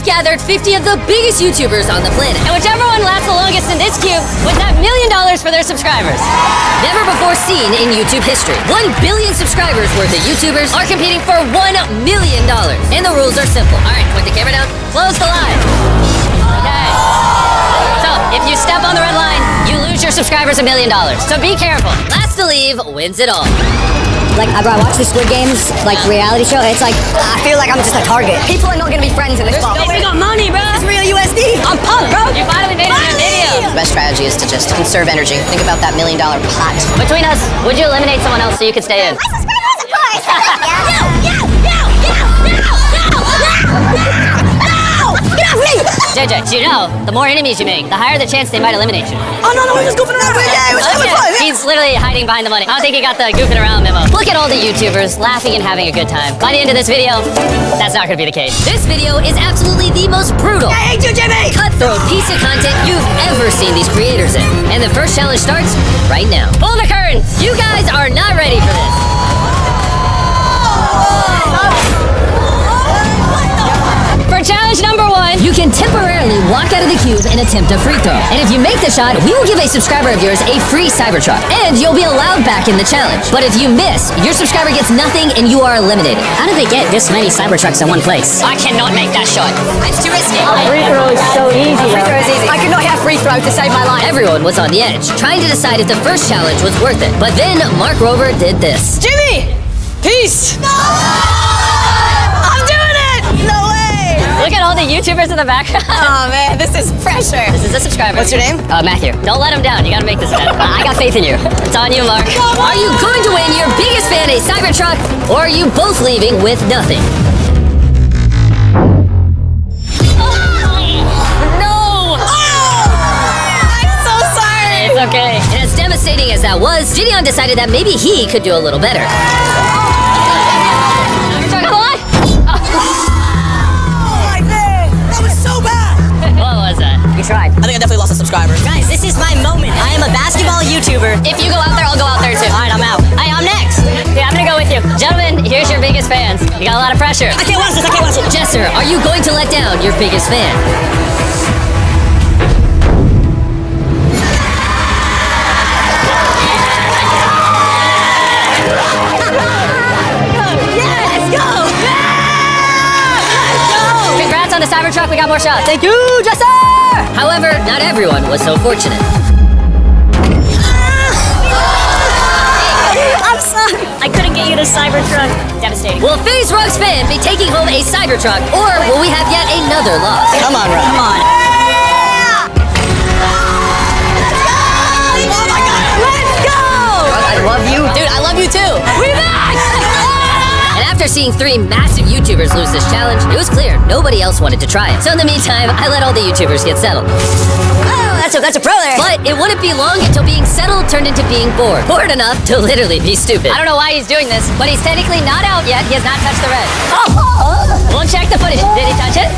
gathered 50 of the biggest YouTubers on the planet. And whichever one lasts the longest in this queue wins that $1 million for their subscribers. Never before seen in YouTube history. 1 billion subscribers worth of YouTubers are competing for $1 million. And the rules are simple. All right, point the camera down, close the line. Okay. So, if you step on the red line, you lose your subscribers $1 million. So be careful. Last to leave wins it all. Like, I watch the Squid Games, like, reality show, it's like, I feel like I'm just a target. People are not gonna be friends in this club. We got money, bro. It's real USD. I'm pumped, bro. You finally made it in a video. The best strategy is to just conserve energy. Think about that $1 million pot. Between us, would you eliminate someone else so you could stay in? My subscribers, of course. Get off me! JJ, you know, the more enemies you make, the higher the chance they might eliminate you. Oh, no, we're just goofing around. Yeah, it was fun. He's literally hiding behind the money. I don't think he got the goofing around memo. Look at all the YouTubers laughing and having a good time. By the end of this video, that's not gonna be the case. This video is absolutely the most brutal, I hate you, Jimmy! cutthroat piece of content you've ever seen these creators in. And the first challenge starts right now. Pull the curtains! You guys are not ready for this. For challenge number 1, you can temporarily walk out of the cube and attempt a free throw. And if you make the shot, we will give a subscriber of yours a free Cybertruck. And you'll be allowed back in the challenge. But if you miss, your subscriber gets nothing and you are eliminated. How did they get this many Cybertrucks in one place? I cannot make that shot. It's too risky. Free throw is so easy. Free throw is easy. I could not hit a free throw to save my life. Everyone was on the edge, trying to decide if the first challenge was worth it. But then Mark Rober did this. Jimmy! Peace! No! I'm doing it! No way! Look at all the YouTubers in the background. Oh man, this is pressure. This is a subscriber. What's your name? Matthew. Don't let him down. You gotta make this event. I got faith in you. It's on you, Mark. Are you going to win your biggest fan a Cybertruck, or are you both leaving with nothing? No! I'm so sorry. It's okay. And as devastating as that was, Gideon decided that maybe he could do a little better. Come on! What was that? You tried. I think I definitely lost a subscriber. Guys, this is my moment. I am a basketball YouTuber. If you go out there, I'll go out there too. All right, I'm out. Hey, I'm next. Yeah, I'm gonna go with you. Gentlemen, here's your biggest fans. You got a lot of pressure. I can't watch this. I can't watch it. Jesser, are you going to let down your biggest fan? Congrats on the Cybertruck. We got more shots. Thank you, Jesser! However, not everyone was so fortunate. I'm sorry. I couldn't get you the Cybertruck. Devastating. Will FaZe Rug's fan be taking home a Cybertruck, or will we have yet another loss? Come on, Rob. Come on. Oh my God. Let's go! I love you. Dude, I love you too. We're back! And after seeing 3 massive YouTubers lose this challenge, it was clear nobody else wanted to try it. So in the meantime, I let all the YouTubers get settled. Oh, that's a pro there. But it wouldn't be long until being settled turned into being bored. Bored enough to literally be stupid. I don't know why he's doing this, but he's technically not out yet. He has not touched the red. We'll check the footage. Did he touch it?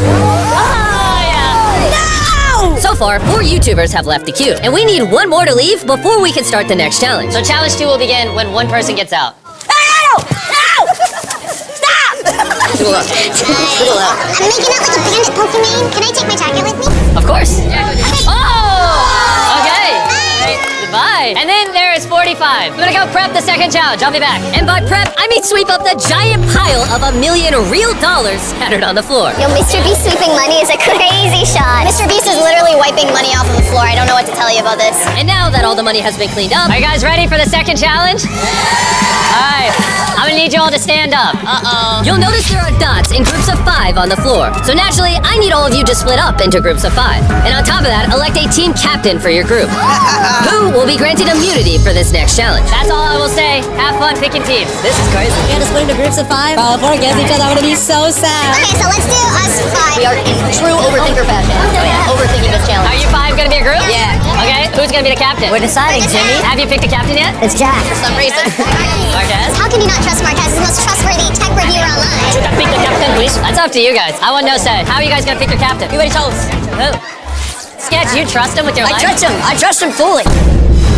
Oh, yeah. No! So far, 4 YouTubers have left the queue, and we need 1 more to leave before we can start the next challenge. So challenge 2 will begin when 1 person gets out. No! Stop! Cool up. Cool up. I'm making out like a bandit Pokemon. Can I take my jacket with me? Of course. Oh! Okay. Goodbye. And then there is 45. I'm gonna go prep the second challenge. I'll be back. And by prep, I mean sweep up the giant pile of $1 million real dollars scattered on the floor. Yo, Mr. Beast sweeping money is a crazy shot. Mr. Beast is literally wiping money off of the floor. I don't know what to tell you about this. And now that all the money has been cleaned up, are you guys ready for the second challenge? Alright, I'm gonna need you all to stand up. You'll notice there are dots in groups of 5 on the floor. So naturally, I need all of you to split up into groups of 5. And on top of that, elect a team captain for your group, who will be granted immunity for this next challenge. That's all I will say. Have fun picking teams. This is crazy. We had to split into groups of 5? Bro, if we're against each other, I'm gonna be so sad. Okay, so let's do us 5. We are in true overthinker fashion. Overthinking this challenge. Are you 5 gonna be a group? Yeah. Okay, who's gonna be the captain? We're deciding, Jimmy. Have you picked a captain yet? It's Jack. For some reason. Marquez? How can you not trust Marquez? He's the most trustworthy tech reviewer online. Pick the captain, please. That's up to you guys. I want no say. How are you guys gonna pick your captain? You already told us. Who? Sketch, you trust him with your life? I trust him fully.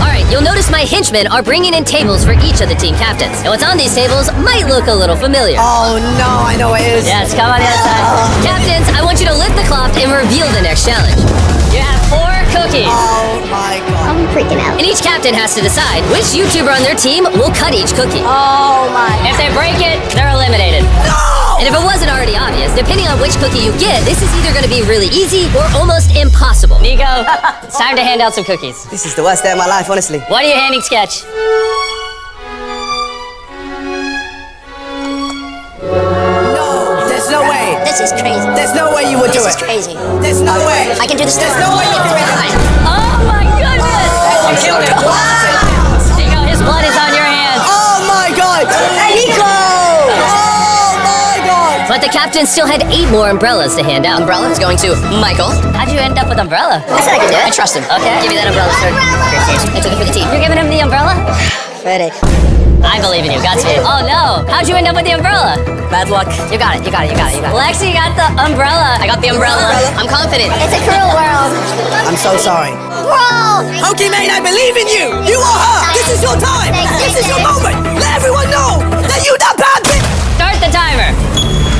Alright, you'll notice my henchmen are bringing in tables for each of the team captains. And what's on these tables might look a little familiar. Oh no, I know it is. Yes, come on the other side. Captains, next challenge. You have 4 cookies. Oh my god. I'm freaking out. And each captain has to decide which YouTuber on their team will cut each cookie. Oh my. If they break it, they're eliminated. No! And if it wasn't already obvious, depending on which cookie you get, this is either going to be really easy or almost impossible. Nico, it's time to hand out some cookies. This is the worst day of my life, honestly. What are you handing Sketch? No, there's no way. This is crazy. There's no way you would do This is it. crazy. There's no way. I can do this. There's no way you can do it. Oh my goodness! I'm sorry. Nico, his blood is on your hands. Oh my god. Nico! Oh my god. But the captain still had 8 more umbrellas to hand out. Umbrella is going to Michael. How'd you end up with umbrella? I said I could do it. I trust him. Okay. Give me that umbrella, sir. I took it for the team. You're giving him the umbrella? Ready. I believe in you. Godspeed. Oh no! How'd you end up with the umbrella? Bad luck. You got it. You got it. You got it. You got it. Lexi got the umbrella. I got the umbrella. I'm confident. It's a cruel world. I'm so sorry. Bro! Pokimane, I believe in you. You or her. This is your time. This is your moment. Let everyone know that you that bad bitch. Start the timer.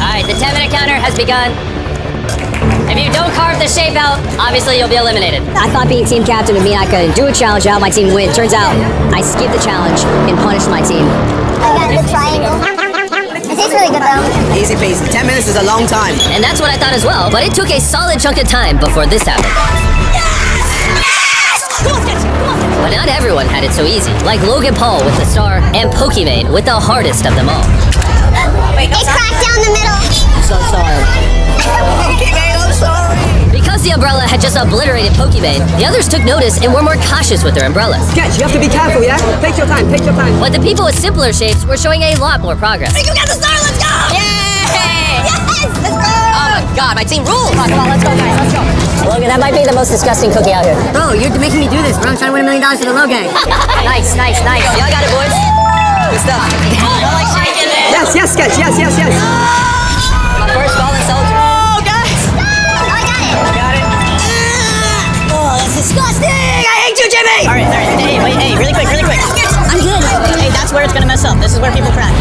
All right, the 10-minute counter has begun. If you don't carve the shape out, obviously you'll be eliminated. I thought being team captain would mean I could do a challenge and help my team win. Turns out I skipped the challenge and punished my team. I got the triangle. It tastes really good though. Easy peasy. 10 minutes is a long time. And that's what I thought as well, but it took a solid chunk of time before this happened. But not everyone had it so easy, like Logan Paul with the star and Pokimane with the hardest of them all. It cracked down the middle. I'm so sorry. Pokimane, I'm sorry. Because the umbrella had just obliterated Pokimane, the others took notice and were more cautious with their umbrellas. Sketch, you have to be careful, yeah? Take your time, take your time. But the people with simpler shapes were showing a lot more progress. You got the star. Let's go. Yay! Yes! Let's go! Oh my god, my team rules. Come on, let's go, guys. Let's go. Logan, that might be the most disgusting cookie out here. Bro, you're making me do this, bro. I'm trying to win $1 million for the low gang. Nice, nice, nice. Y'all got it, boys. Good stuff. I like shaking it. Yes, Sketch, yes. My first fallen soldier. Oh, guys. Oh, I got it. Oh, that's disgusting. I hate you, Jimmy. All right. Hey, really quick. I'm good. Hey, that's where it's gonna mess up. This is where people crack.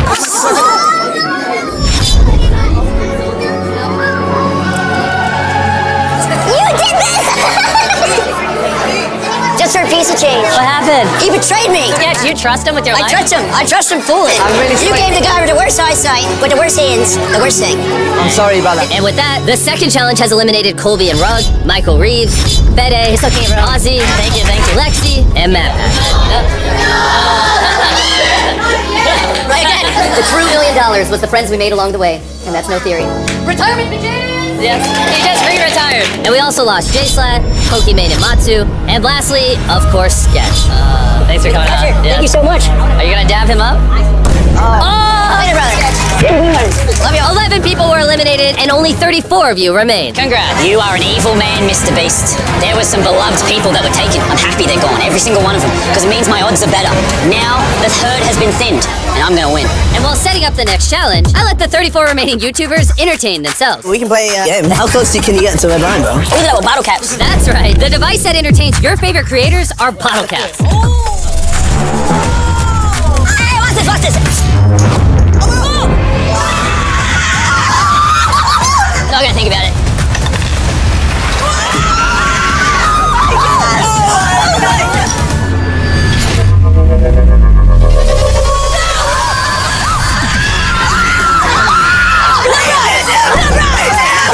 You did this! Just for a piece of change. What happened? He betrayed me. Yeah, do you trust him with your life? I trust him fully. I'm really You sorry. gave the guy with the worst eyesight, with the worst hands, the worst thing. I'm sorry, brother. And with that, the second challenge has eliminated Colby and Rugg, Michael Reeves, Fede, It's okay, bro. Ozzy, thank you, Lexi, and Matt. Right again. The true $1 million was the friends we made along the way, and that's no theory. Retirement begins! Yes, he just re-retired. And we also lost J-Slat, Pokimane and Matsu, and lastly, of course, Sketch. Thanks for coming on. Thank you so much. Are you gonna dab him up? Oh! Later, brother. Love you. 11 people were eliminated, and only 34 of you remain. Congrats. You are an evil man, Mr. Beast. There were some beloved people that were taken. I'm happy they're gone, every single one of them, because it means my odds are better. Now the herd has been thinned, and I'm gonna win. And while setting up the next challenge, I let the 34 remaining YouTubers entertain themselves. We can play a game. How close can you get to a blind, bro? Look at that with bottle caps. That's right. The device that entertains your favorite creators are bottle caps. Hey, watch this. Not gonna think about it.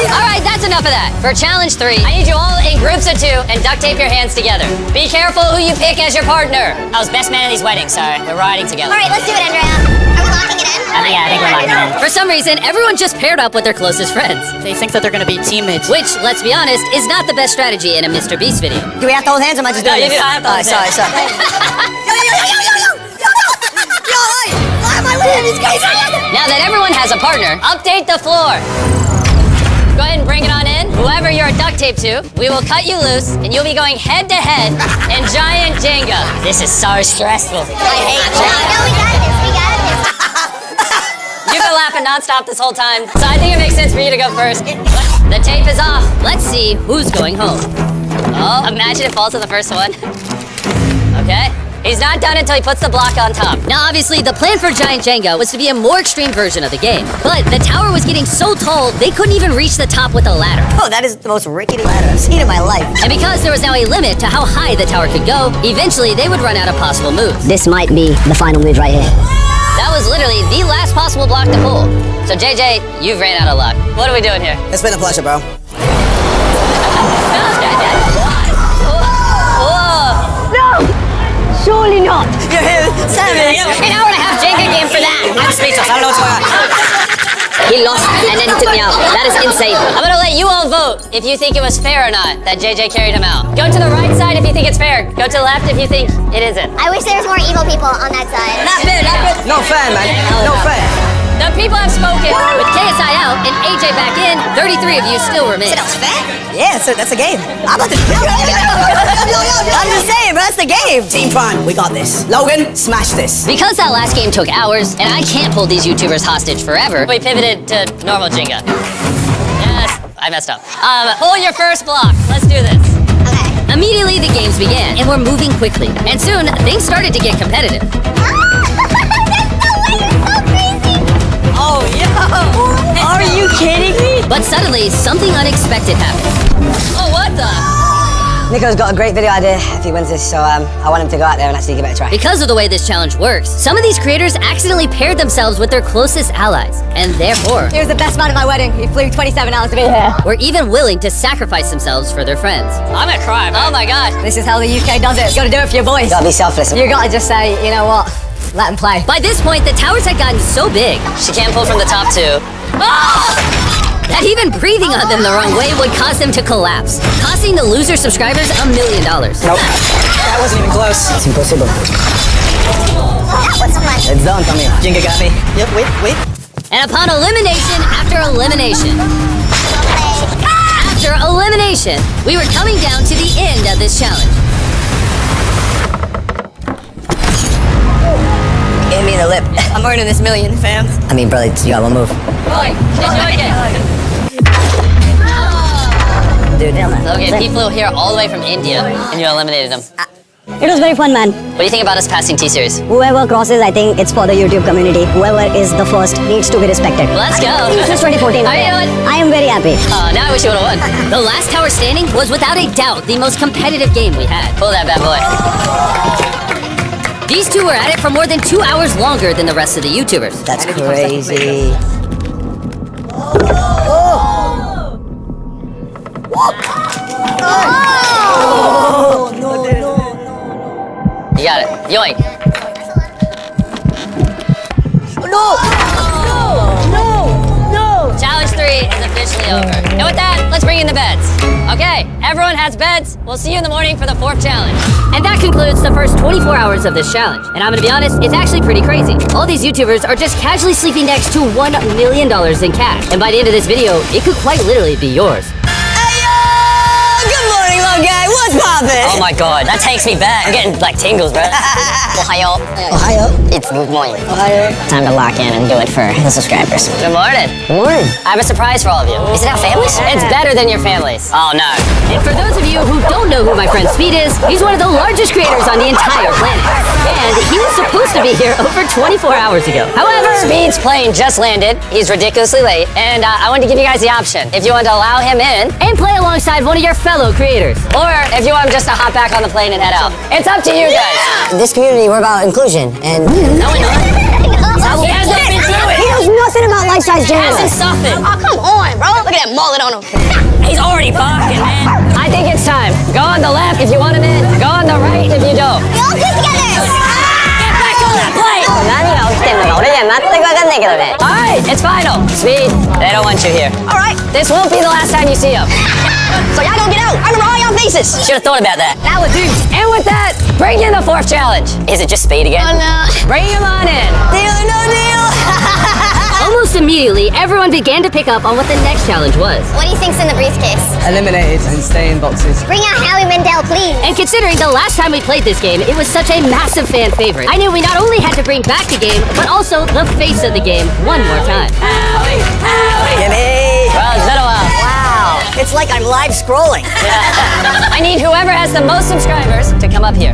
Alright, that's enough of that. For challenge 3, I need you all in groups of 2 and duct tape your hands together. Be careful who you pick as your partner. I was best man at these weddings, so we're riding together. Alright, let's do it, Andrea. Are we locking it in? I think we're locking it in. For some reason, everyone just paired up with their closest friends. They think that they're gonna be teammates. Which, let's be honest, is not the best strategy in a Mr. Beast video. Do we have to hold hands or am I just doing you this? do have to hold Sorry. Now that everyone has a partner, update the floor. Go ahead and bring it on in. Whoever you're duct taped to, we will cut you loose, and you'll be going head to head in giant Jenga. This is so stressful. I hate No, we got this. We got this. You've been laughing nonstop this whole time, so I think it makes sense for you to go first. The tape is off. Let's see who's going home. Oh, imagine it falls to the first one. Okay, He's not done until he puts the block on top. Now, obviously, the plan for Giant Jenga was to be a more extreme version of the game. But the tower was getting so tall, they couldn't even reach the top with a ladder. Oh, that is the most rickety ladder I've seen in my life. And because there was now a limit to how high the tower could go, eventually they would run out of possible moves. This might be the final move right here. That was literally the last possible block to pull. So JJ, you've ran out of luck. What are we doing here? It's been a pleasure, bro. Surely not. You're here, savage. An hour and a half Jenga game for that. I'm speechless. I don't know what's going on. He lost, and then he took me out. That is insane. I'm gonna let you all vote if you think it was fair or not that JJ carried him out. Go to the right side if you think it's fair. Go to the left if you think it isn't. I wish there was more evil people on that side. Not fair, not fair. No fair, man. No fair. The people have spoken. With KSI out and AJ back in, 33 of you still remain. That was fair? Yeah, so that's a game. I'm about to... I'm just saying, bro, that's the game. Team Prime, we got this. Logan, smash this. Because that last game took hours, and I can't hold these YouTubers hostage forever, we pivoted to normal Jenga. Yes, I messed up. Pull your first block. Let's do this. Okay. Immediately, the games began, and we're moving quickly. And soon, things started to get competitive. Oh, yo. Are you kidding me? But suddenly, something unexpected happened. Oh, what the? Nico's got a great video idea if he wins this, so I want him to go out there and actually give it a try. Because of the way this challenge works, some of these creators accidentally paired themselves with their closest allies, and therefore, He was the best man at my wedding. He flew 27 hours to be here. were even willing to sacrifice themselves for their friends. I'm gonna cry, man. Oh my god. This is how the UK does it. You gotta do it for your boys. You gotta be selfless. You gotta just say, you know what? Let him play. By this point, the towers had gotten so big She can't pull from the top two. that even breathing on them the wrong way would cause them to collapse, costing the loser subscribers $1 million. Nope. That wasn't even close. It's impossible. That was fun. It's done, Tommy. Jenga got me. Yep, wait. And upon elimination after elimination, after elimination, we were coming down to the end of this challenge. Give me the lip. I'm earning this million, fam. I mean, brother, you got one move. Dude, Logan, he flew here all the way from India, and you eliminated him. it was very fun, man. What do you think about us passing T-Series? Whoever crosses, I think it's for the YouTube community. Whoever is the first needs to be respected. Let's go. This is 2014. How you doing? I am very happy. Now I wish you would have won. The last tower standing was without a doubt the most competitive game we had. Pull that bad boy. These two were at it for more than 2 hours longer than the rest of the YouTubers. That's crazy. You got it. Yoink. Challenge 3 is officially over. And with that, let's bring in the beds. Okay, everyone has beds. We'll see you in the morning for the 4th challenge. And that concludes the first 24 hours of this challenge. And I'm gonna be honest, it's actually pretty crazy. All these YouTubers are just casually sleeping next to $1 million in cash. And by the end of this video, it could quite literally be yours. Good morning, little guy. What's poppin'? Oh my god, that takes me back. I'm getting like tingles, bro. Ohio. Ohio. It's good morning. Ohio. Time to lock in and do it for the subscribers. Good morning. Morning. I have a surprise for all of you. Is it our families? It's better than your families. Oh no. And for those of you who don't know who my friend Speed is, he's one of the largest creators on the entire planet. And he was supposed to be here over 24 hours ago. However, Speed's plane just landed. He's ridiculously late. And I wanted to give you guys the option. If you want to allow him in, and play alongside one of your fellow creators. or if you want him just to hop back on the plane and head out. It's up to you guys. In this community, we're about inclusion, and No, we're not. He hasn't been through it. he knows nothing about life-size He hasn't Jenga. suffered. Oh, come on, bro. Look at that mullet on him. He's already barking, man. I think it's time. Go on the left if you want him in. Go on the right if you don't. We all do together. Get back on that plane! Alright, it's final. Speed, they don't want you here. Alright. This won't be the last time you see him. So y'all gonna get out. I remember all y'all faces. Should have thought about that. That would do. And with that, bring in the 4th challenge. Is it just Speed again? Oh no. Bring him on in. Deal or no deal? Almost immediately, everyone began to pick up on what the next challenge was. What do you think's in the briefcase? Eliminated and stay in boxes. Bring out Howie Mandel, please. And considering the last time we played this game, it was such a massive fan favorite, I knew we not only had to bring back the game, but also the face of the game one more time. Gimme. Well, it's been a while. Wow, it's like I'm live scrolling. I need whoever has the most subscribers to come up here.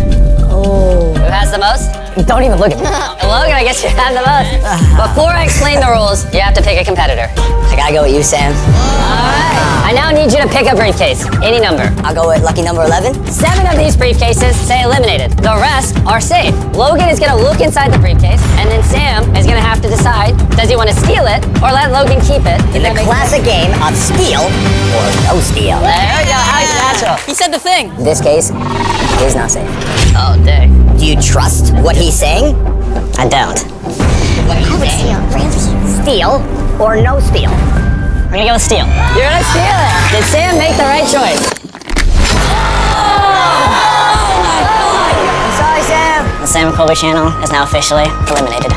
Oh Oh. Who has the most? Don't even look at me. Logan, I guess you have the most. Before I explain the rules, you have to pick a competitor. I gotta go with you, Sam. Alright. I now need you to pick a briefcase. Any number. I'll go with lucky number 11. 7 of these briefcases say eliminated. The rest are safe. Logan is gonna look inside the briefcase, and then Sam is gonna have to decide, does he want to steal it or let Logan keep it? In the classic game of steal or no steal. There we go, Alex Natural. He said the thing. In this case, he's not safe. Oh, dang. Do you trust what he's saying? I don't. Steal or no steal? We're gonna go with steal. You're gonna steal it. Did Sam make the right choice? I'm sorry, Sam. The Sam Colby channel is now officially eliminated.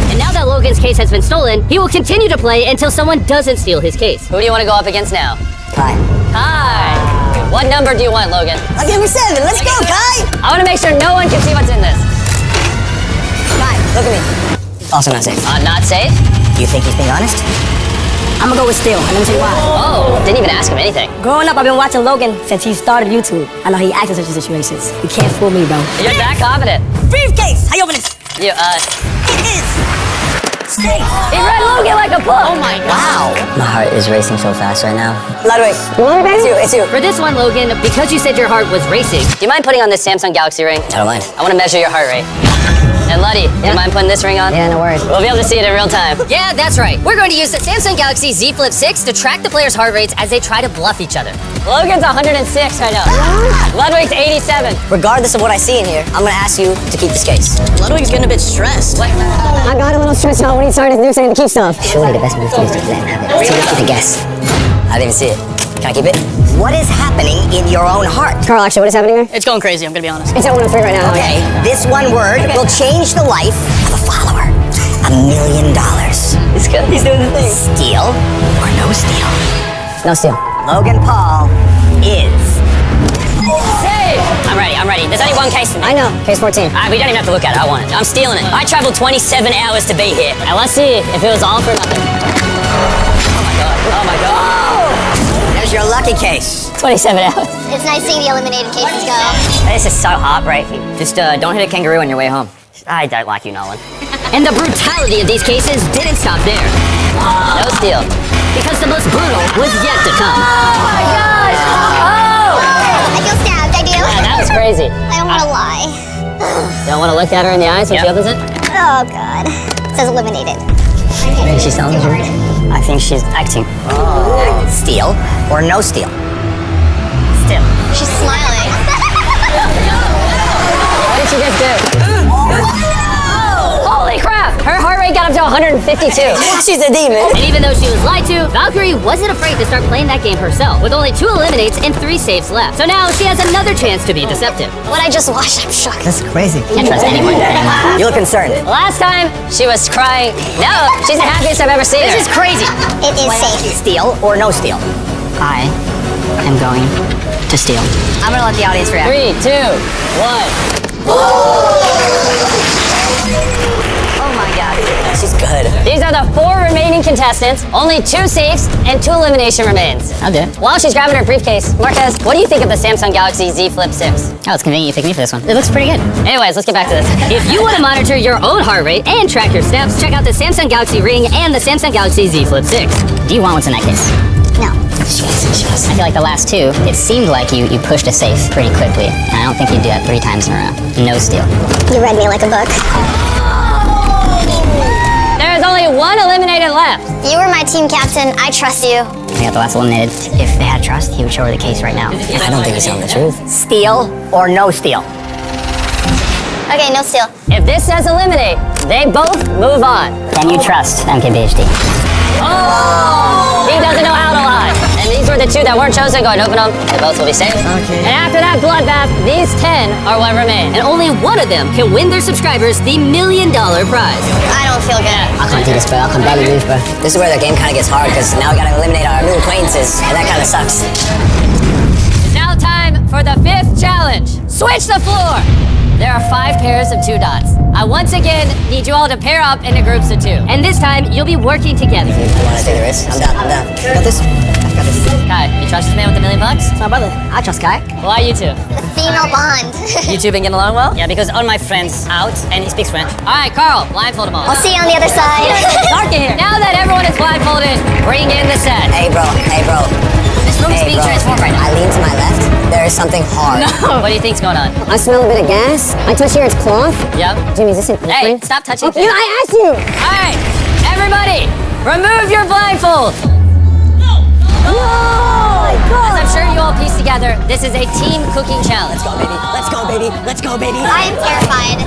And now that Logan's case has been stolen, he will continue to play until someone doesn't steal his case. Who do you want to go up against now? Kai. Kai. What number do you want, Logan? I'll give him 7. Let's go, Kai. I want to make sure no one can see what's in this. Kai, look at me. Also not safe. Not safe? Do you think he's being honest? I'm gonna go with steal, and let me tell you why. Oh, didn't even ask him anything. Growing up, I've been watching Logan since he started YouTube. I know he acts in such situations. You can't fool me, bro. You're that confident. Briefcase. How you open this? You, It is safe. he read Logan like a book. Oh my Wow. My heart is racing so fast right now. Ludwig. It's you. It's you. For this one, Logan, because you said your heart was racing, Do you mind putting on this Samsung Galaxy ring? I don't mind. I want to measure your heart rate. And Luddy, do you mind putting this ring on? Yeah, no worries. We'll be able to see it in real time. yeah, that's right. We're going to use the Samsung Galaxy Z Flip 6 to track the players' heart rates as they try to bluff each other. Logan's 106 right now. Ludwig's 87. Regardless of what I see in here, I'm gonna ask you to keep this case. Ludwig's getting a bit stressed. What? I got a little stressed out when he started saying to keep stuff. Surely the best move to do is to let him have it. Let's take a guess. I didn't even see it. Can I keep it? What is happening in your own heart? Carl, actually, what is happening here? It's going crazy, I'm gonna be honest. It's at 103 right now. Okay, this one word will change the life of a follower. $1 million. He's good. He's doing the thing. Steal or no steal? No steal. Logan Paul is Safe. I'm ready. There's only one case for me. I know. Case 14. Alright, we don't even have to look at it. I want it. I'm stealing it. I traveled 27 hours to be here. Now let's see if it was all for nothing. Oh my god. There's your lucky case. 27 hours. It's nice seeing the eliminated cases go. This is so heartbreaking. Just don't hit a kangaroo on your way home. I don't like you, Nolan. And the brutality of these cases didn't stop there, No steal. because the most brutal was yet to come. Oh my gosh! I feel stabbed, I do. Yeah, that was crazy. I don't want to lie. Don't want to look at her in the eyes when she opens it? Oh, God. It says eliminated. Maybe she's telling the truth. I think she's acting. Steal or no steal? Still. She's smiling. What did she just do? Holy crap! Her heart rate got up to 152. She's a demon. And even though she was lied to, Valkyrie wasn't afraid to start playing that game herself, with only 2 eliminates and 3 saves left. So now she has another chance to be deceptive. What I just watched, I'm shocked. That's crazy. Can't trust anyone. You look concerned. Last time, she was crying. No, she's the happiest I've ever seen her. This is crazy. It is safe. Steal or no steal? I am going to steal. I'm gonna let the audience react. 3, 2, 1. Oh my god. She's good. These are the 4 remaining contestants. Only 2 safes and 2 elimination remains. Okay. While she's grabbing her briefcase, Marquez, what do you think of the Samsung Galaxy Z Flip 6? Oh, it's convenient you picked me for this one. It looks pretty good. Anyways, let's get back to this. If you want to monitor your own heart rate and track your steps, check out the Samsung Galaxy Ring and the Samsung Galaxy Z Flip 6. Do you want what's in that case? No. I feel like the last 2, it seemed like you pushed a safe pretty quickly. And I don't think you'd do that 3 times in a row. No steal. You read me like a book. There's only 1 eliminated left. You were my team captain. I trust you. We got the last eliminated. If they had trust, he would show her the case right now. I don't think he's telling the truth. Steal or no steal? Okay, no steal. If this says eliminate, they both move on. Can you trust MKBHD? Oh! He doesn't know how to lie. And these were the 2 that weren't chosen. Go ahead and open them. They both will be safe. Okay. And after that bloodbath, these 10 are what remain. And only one of them can win their subscribers the $1 million prize. I don't feel good. I can't do this, bro. I can barely move, bro. This is where the game kind of gets hard because now we gotta eliminate our new acquaintances, and that kind of sucks. It's now time for the 5th challenge. Switch the floor. There are 5 pairs of 2 dots. I once again need you all to pair up into groups of 2. And this time, you'll be working together. You wanna take the risk? I'm down. Got this? I've got this. Guys, Kai? You trust this man with $1 million? It's my brother. I trust Kai. Why you two? The female bond. You two been getting along well? Yeah, because all my friends out and he speaks French. All right, Carl, blindfold them all. I'll see you on the other side. Dark in here. Now that everyone is blindfolded, bring in the set. Hey, bro. This room is being transformed right now. I lean to my left. There is something hard. No. What do you think's going on? I smell a bit of gas. I touch here, it's cloth. Yep. Jimmy, is this it? Hey, stop touching things. I asked you. All right, everybody, remove your blindfold. As I'm sure you all piece together, this is a team cooking challenge. Let's go, baby. Let's go, baby. I am terrified.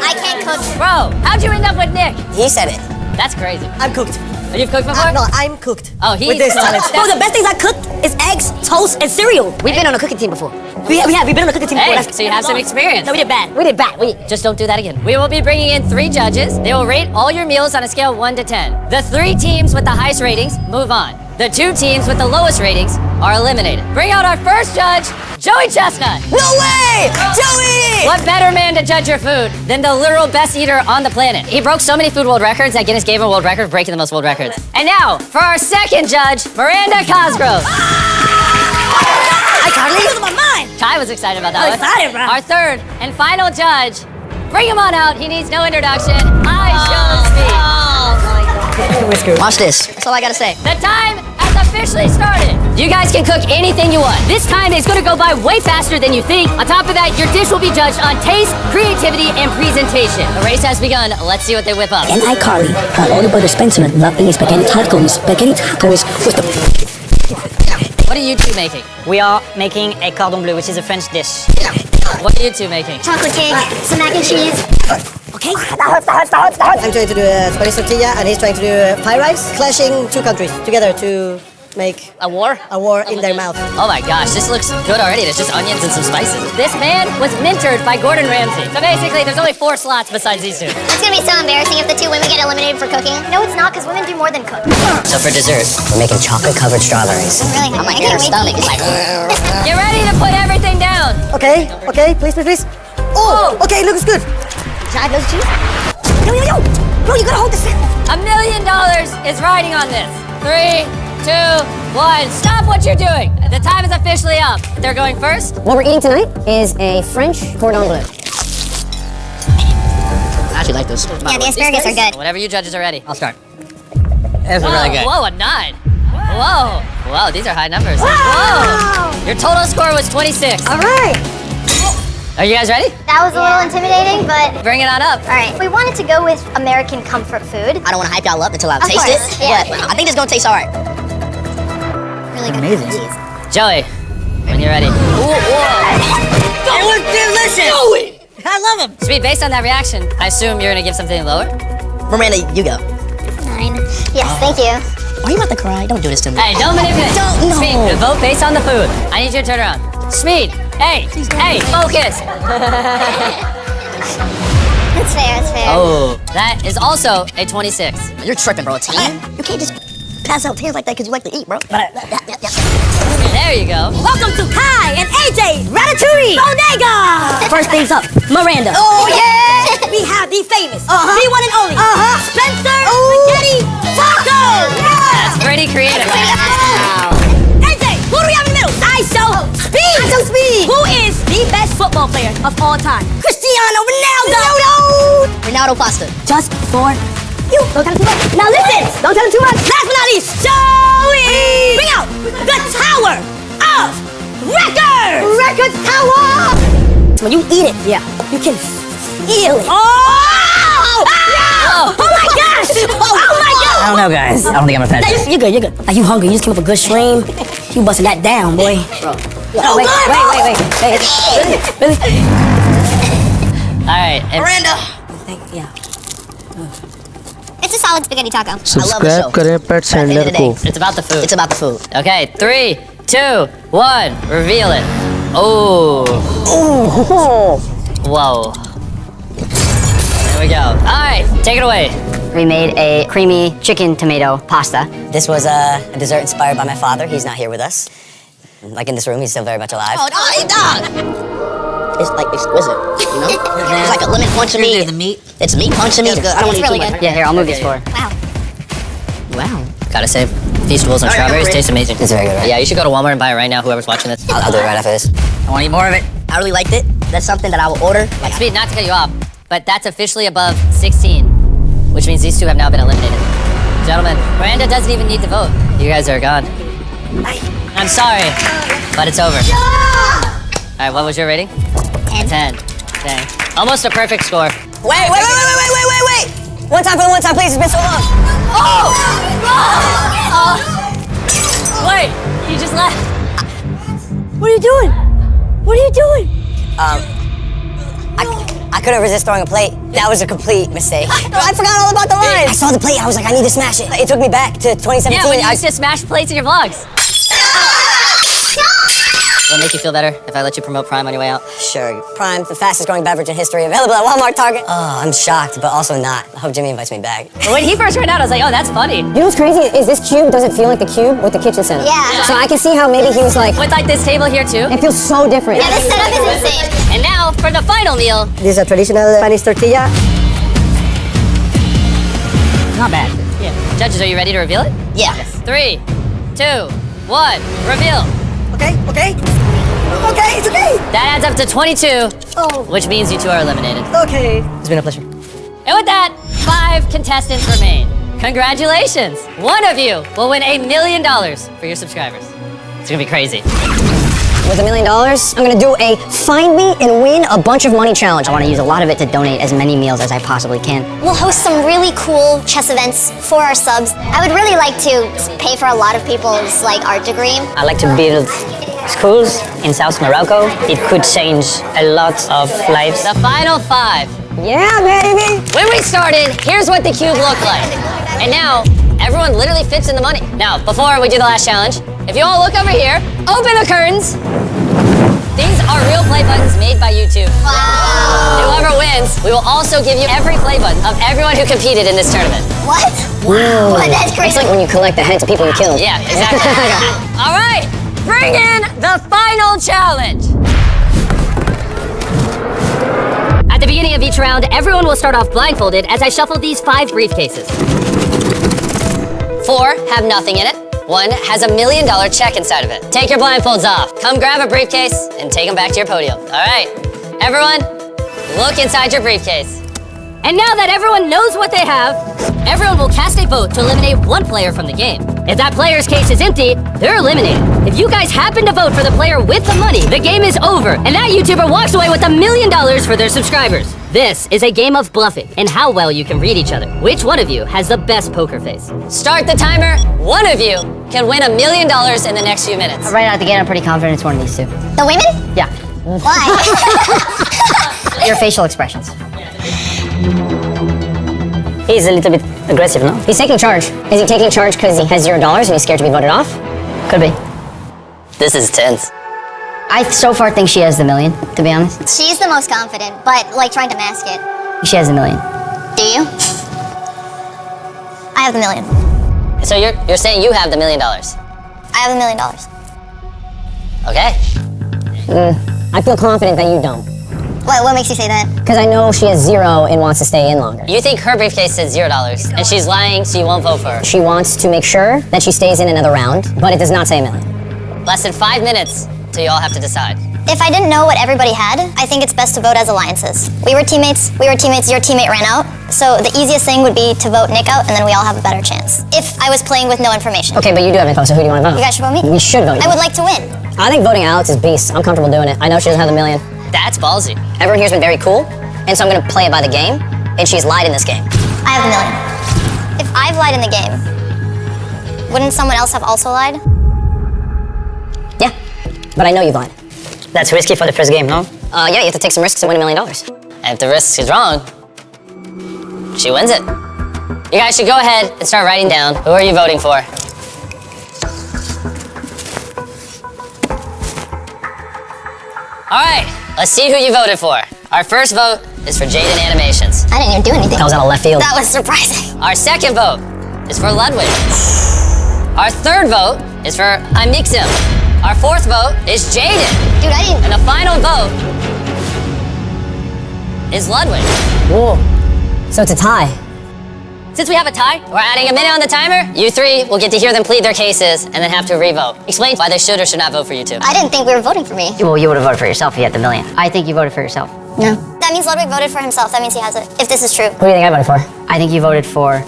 I can't cook. Bro, how'd you end up with Nick? He said it. That's crazy. I'm cooked. You've cooked before? No, I'm cooked. Oh, he's with this challenge. Bro, the best things I cook is eggs, toast, and cereal. We've been on a cooking team before. We have. We've been on a cooking team Hey, before. so you have some experience. No, we did bad. We did bad. Just don't do that again. We will be bringing in 3 judges. They will rate all your meals on a scale of 1 to 10. The 3 teams with the highest ratings move on. The 2 teams with the lowest ratings are eliminated. Bring out our first judge, Joey Chestnut. No way! Joey! What better man to judge your food than the literal best eater on the planet? He broke so many food world records that Guinness gave him a world record for breaking the most world records. And now, for our second judge, Miranda Cosgrove. I can't leave my mind. Kai was excited about that I'm one. excited, bro. Our third and final judge, bring him on out. He needs no introduction. I shall speak. Watch this. That's all I gotta say. The time has officially started. You guys can cook anything you want. This time is gonna go by way faster than you think. On top of that, your dish will be judged on taste, creativity, and presentation. The race has begun. Let's see what they whip up. And I, Carly, got all the butter Spencer and loving spaghetti tacos with the... What are you two making? We are making a cordon bleu, which is a French dish. What are you two making? Chocolate cake, some mac and cheese. Okay? I'm trying to do a Spanish tortilla, and he's trying to do pie rice. Clashing 2 countries together to make A war? a war in their mouth. Oh my gosh, this looks good already. There's just onions and some spices. This man was mentored by Gordon Ramsay. So basically, there's only 4 slots besides these 2. It's gonna be so embarrassing if the 2 women get eliminated for cooking. No, it's not, because women do more than cook. So for dessert, We're making chocolate-covered strawberries. Really hungry. I can't wait to eat. Get ready to put everything down. Okay, please. Oh, okay, looks good. Can I have those cheese? Yo. Bro, you gotta hold this. $1 million is riding on this. 3, 2, 1. Stop what you're doing. The time is officially up. They're going first. What we're eating tonight is a French cordon bleu. I actually like this. Yeah, the asparagus are good. Whenever you judges are ready. I'll start. This is really good. Whoa, a 9. Whoa, these are high numbers. Whoa. Your total score was 26. All right. Are you guys ready? That was a little intimidating, but Bring it on up. all right. We wanted to go with American comfort food. I don't want to hype y'all up until I Of taste course, it, yeah. but I think it's gonna taste alright. Really good. Amazing. cheese. Joey, when you're ready. That was delicious. I love him. Sweet, based on that reaction, I assume you're gonna give something lower? Miranda, you go. 9. Yes, thank you. Are you about to cry? Don't do this to me. Hey, don't manipulate. Don't, no. Smeed, vote based on the food. I need you to turn around. Smeed, hey, focus. It's fair, it's fair. Oh, that is also a 26. You're tripping, bro. 10? You can't just pass out tears like that because you like to eat, bro. There you go. Welcome to Kai and AJ Ratatouille Bodega. First things up, Miranda. Oh yeah. We have the famous, Uh-huh. the one and only, Spencer Ooh. Spaghetti Taco. That's pretty creative. AJ, who do we have in the middle? Iso Speed. Who is the best football player of all time? Cristiano Ronaldo. Ronaldo pasta. Just for you. Don't tell him too much. Now listen. Don't tell him too much. Last but not least, Joey. Bring out the Tower of Records. Records Tower. When you eat it, you can feel it. Oh! Oh my gosh! Oh my god! I don't know, guys. I don't think I'm a fan. You're good. Are you hungry? You just came up with a good stream. You busting that down, boy. Bro. Wait. Really? All right. Miranda. Yeah. It's a solid spaghetti taco. Subscribe करें पेट Sandler को It's about the food. It's about the food. Okay, 3, 2, 1. Reveal it. Oh. Whoa. There we go. All right, take it away. We made a creamy chicken tomato pasta. This was a dessert inspired by my father. He's not here with us. Like in this room, he's still very much alive. Oh, dog. It's like exquisite, you know? It's like a lemon punch of meat. The meat. It's meat punch of meat. I don't want to eat really too much. good. Yeah, here, I'll move these for. Wow. Wow. Gotta say, if Feastables and strawberries. Tastes amazing. It's very good, right? Yeah, you should go to Walmart and buy it right now, whoever's watching this. I'll do it right after this. I want to eat more of it. I really liked it. That's something that I will order. Like, Speed, not to cut you off, but that's officially above 16, which means these two have now been eliminated. Gentlemen, Miranda doesn't even need to vote. You guys are gone. I'm sorry, but it's over. All right, what was your rating? 10. Dang. Almost a perfect score. Wait. One time for the one time, please. It's been so long. Wait, you just left. What are you doing? What are you doing? I couldn't resist throwing a plate. That was a complete mistake. I forgot all about the lines. I saw the plate. I was like, I need to smash it. It took me back to 2017. Yeah, when you used to smash plates in your vlogs. Will it make you feel better if I let you promote Prime on your way out? Sure. Prime, the fastest growing beverage in history, available at Walmart, Target. Oh, I'm shocked, but also not. I hope Jimmy invites me back. But when he first ran out, I was like, oh, that's funny. You know what's crazy is this cube doesn't feel like the cube with the kitchen center. Yeah. So I can see how maybe he was like, With like this table here too. it feels so different. Yeah, this setup is insane. And now for the final meal. this is a traditional Spanish tortilla. Not bad. Yeah. Judges, are you ready to reveal it? Yeah. 3, 2, 1, reveal. Okay, it's okay. That adds up to 22, which means you two are eliminated. Okay. It's been a pleasure. And with that, 5 contestants remain. Congratulations! One of you will win $1 million for your subscribers. It's gonna be crazy. With $1 million, I'm gonna do a find me and win a bunch of money challenge. I wanna use a lot of it to donate as many meals as I possibly can. We'll host some really cool chess events for our subs. I would really like to pay for a lot of people's like art degree. I like to build schools in South Morocco. It could change a lot of lives. The final 5. Yeah, baby! When we started, here's what the cube looked like. And now, everyone literally fits in the money. Now, before we do the last challenge, if you all look over here, open the curtains. These are real play buttons made by YouTube. Wow. Whoever wins, we will also give you every play button of everyone who competed in this tournament. What? Wow. That's crazy. It's like when you collect the heads of people you killed. Yeah, exactly. All right, bring in the final challenge. At the beginning of each round, everyone will start off blindfolded as I shuffle these 5 briefcases. 4 have nothing in it. 1 has $1 million check inside of it. Take your blindfolds off. Come grab a briefcase and take them back to your podium. All right, everyone, look inside your briefcase. And now that everyone knows what they have, everyone will cast a vote to eliminate one player from the game. If that player's case is empty, they're eliminated. If you guys happen to vote for the player with the money, the game is over, and that YouTuber walks away with $1 million for their subscribers. This is a game of bluffing and how well you can read each other. Which one of you has the best poker face? Start the timer. One of you can win $1 million in the next few minutes. Right out the gate, I'm pretty confident it's one of these two. The women? Yeah. Why? Your facial expressions. He's a little bit aggressive, no? He's taking charge. Is he taking charge because he has $0 and he's scared to be voted off? Could be. This is tense. I so far think she has the $1 million, to be honest. She's the most confident, but like trying to mask it. She has the $1 million. Do you? I have the $1 million. So you're saying you have the $1 million? I have $1 million. Okay. I feel confident that you don't. What makes you say that? Because I know she has 0 and wants to stay in longer. You think her briefcase says $0, and she's lying, so you won't vote for her. She wants to make sure that she stays in another round, but it does not say $1 million. Less than 5 minutes till you all have to decide. If I didn't know what everybody had, I think it's best to vote as alliances. We were teammates, your teammate ran out, so the easiest thing would be to vote Nick out, and then we all have a better chance. If I was playing with no information. Okay, but you do have info, so who do you want to vote? You guys should vote me. We should vote you. I would like to win. I think voting Alex is beast. I'm comfortable doing it. I know she doesn't have the $1 million. That's ballsy. Everyone here's been very cool, and so I'm gonna play it by the game, and she's lied in this game. I have $1 million. If I've lied in the game, wouldn't someone else have also lied? Yeah, but I know you've lied. That's risky for the first game, no? Yeah, you have to take some risks to win $1 million. And if the risk is wrong, she wins it. You guys should go ahead and start writing down who are you voting for. All right, let's see who you voted for. Our first vote is for Jaden Animations. I didn't even do anything. That was out of left field. That was surprising. Our second vote is for Ludwig. Our third vote is for Amixim. Our fourth vote is Jaden. Dude, I didn't. And the final vote is Ludwig. Whoa. So it's a tie. Since we have a tie, We're adding a minute on the timer. You three will get to hear them plead their cases and then have to re-vote. Explain why they should or should not vote for you two. I didn't think we were voting for me. Well, you would have voted for yourself if you had the million. I think you voted for yourself. No. That means Ludwig voted for himself. That means he has it. If this is true. Who do you think I voted for? I think you voted for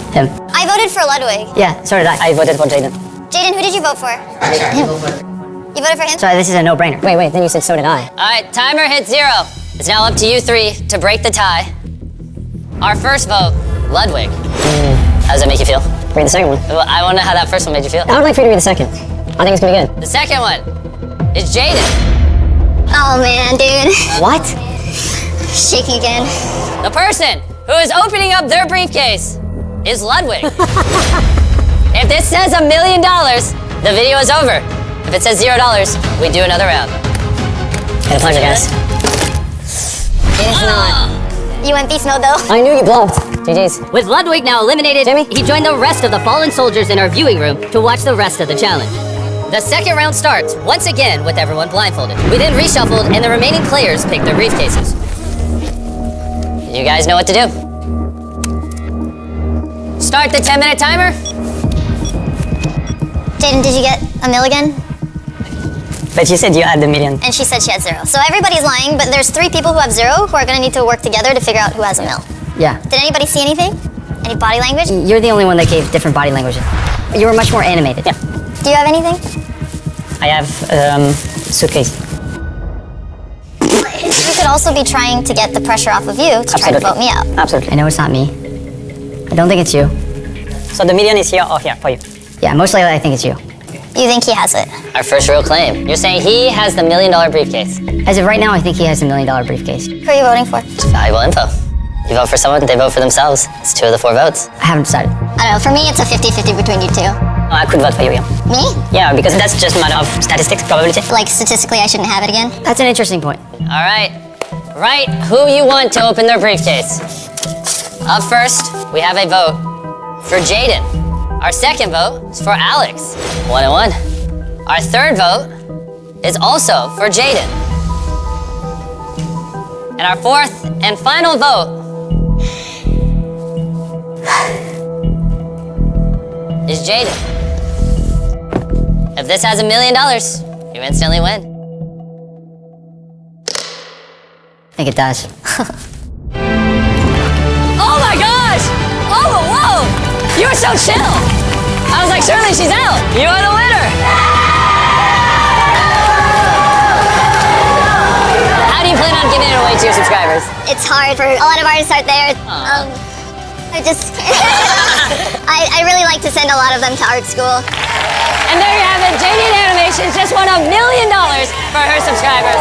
him. I voted for Ludwig. Yeah, so did I. I voted for Jaden. Jaden, who did you vote for? You voted for him? So this is a no-brainer. Wait, then you said so did I. All right, timer hit 0. It's now up to you three to break the tie. Our first vote, Ludwig. How does that make you feel? Read the second one. Well, I want to know how that first one made you feel. I would like for you to read the second. I think it's gonna be good. The second one is Jaden. Oh man, dude. What? Shaking again. The person who is opening up their briefcase is Ludwig. If this says $1 million, the video is over. If it says $0, we do another round. Had a pleasure, guys. It is not. You went beast mode though. I knew you bluffed. GG's. with Ludwig now eliminated, Jimmy? he joined the rest of the fallen soldiers in our viewing room to watch the rest of the challenge. The second round starts, once again, with everyone blindfolded. We then reshuffled, and the remaining players picked their briefcases. You guys know what to do. Start the 10-minute timer. Jaden, did you get a mil again? But you said you had the million. And she said she had 0. So everybody's lying, but there's 3 people who have 0 who are gonna need to work together to figure out who has a mil. Yeah. Did anybody see anything? Any body language? You're the only one that gave different body languages. You were much more animated. Yeah. Do you have anything? I have suitcase. You could also be trying to get the pressure off of you to try to Absolutely. vote me out. Absolutely. I know it's not me. I don't think it's you. So the million is here or here for you. Yeah, most likely I think it's you. You think he has it? Our first real claim. You're saying he has the $1 million briefcase. As of right now, I think he has the $1 million briefcase. Who are you voting for? It's valuable info. You vote for someone, they vote for themselves. It's 2 of the 4 votes. I haven't decided. I don't know, for me it's a 50-50 between you two. Oh, I could vote for you, yeah. Me? Yeah, because that's just a matter of statistics, probability. Like statistically I shouldn't have it again? That's an interesting point. All right. Write who you want to open their briefcase. Up first, we have a vote for Jaden. Our second vote is for Alex. 1 and 1. Our third vote is also for Jaden. And our fourth and final vote is Jaden. If this has $1 million, you instantly win. I think it does. Oh my gosh! Oh, whoa! You were so chill! I was like, surely she's out! You are the winner! How do you plan on giving it away to your subscribers? It's hard for a lot of artists out there. I just I really like to send a lot of them to art school. And there you have it, JD Animations just won $1 million for her subscribers.